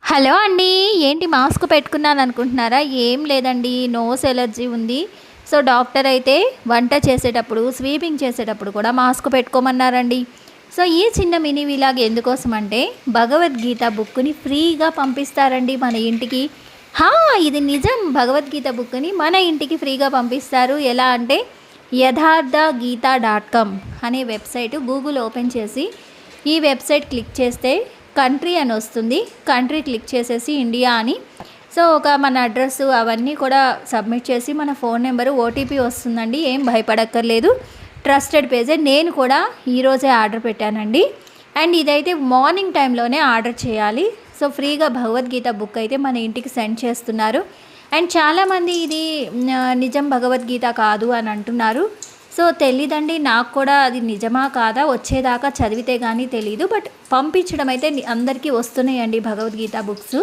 Hello అండి. ఏంటి mask పెట్టుకున్నాను అనుకుంటున్నారా? ఏం లేదండి, నోస్ ఎలర్జీ ఉంది. సో డాక్టర్ అయితే వంట చేసేటప్పుడు, స్వీపింగ్ చేసేటప్పుడు కూడా మాస్క్ పెట్టుకోమన్నారండి. సో ఈ చిన్న మినీ విలాగ్ ఎందుకోసం అంటే, భగవద్గీత బుక్ని ఫ్రీగా పంపిస్తారండి మన ఇంటికి. హా, ఇది నిజం. భగవద్గీత బుక్ని మన ఇంటికి ఫ్రీగా పంపిస్తారు. ఎలా అంటే, యథార్థగీత.com అనే వెబ్సైట్ గూగుల్ ఓపెన్ చేసి ఈ వెబ్సైట్ క్లిక్ చేస్తే కంట్రీ అని వస్తుంది. కంట్రీ క్లిక్ చేసేసి ఇండియా అని, సో మన అడ్రస్ అవన్నీ కూడా సబ్మిట్ చేసి మన ఫోన్ నెంబరు, ఓటీపీ వస్తుందండి. ఏం భయపడక్కర్లేదు, ట్రస్టెడ్ పేజే. నేను కూడా ఈరోజే ఆర్డర్ పెట్టానండి. అండ్ ఇదైతే మార్నింగ్ టైంలోనే ఆర్డర్ చేయాలి. సో ఫ్రీగా భగవద్గీత బుక్ అయితే మన ఇంటికి సెండ్ చేస్తున్నారు. అండ్ చాలామంది ఇది నిజం భగవద్గీత కాదు అని అంటున్నారు. సో తెలీదండి, నాకు కూడా అది నిజమా కాదా వచ్చేదాకా చదివితే కానీ తెలీదు. బట్ పంపించడం అయితే అందరికీ వస్తున్నాయండి భగవద్గీత బుక్స్.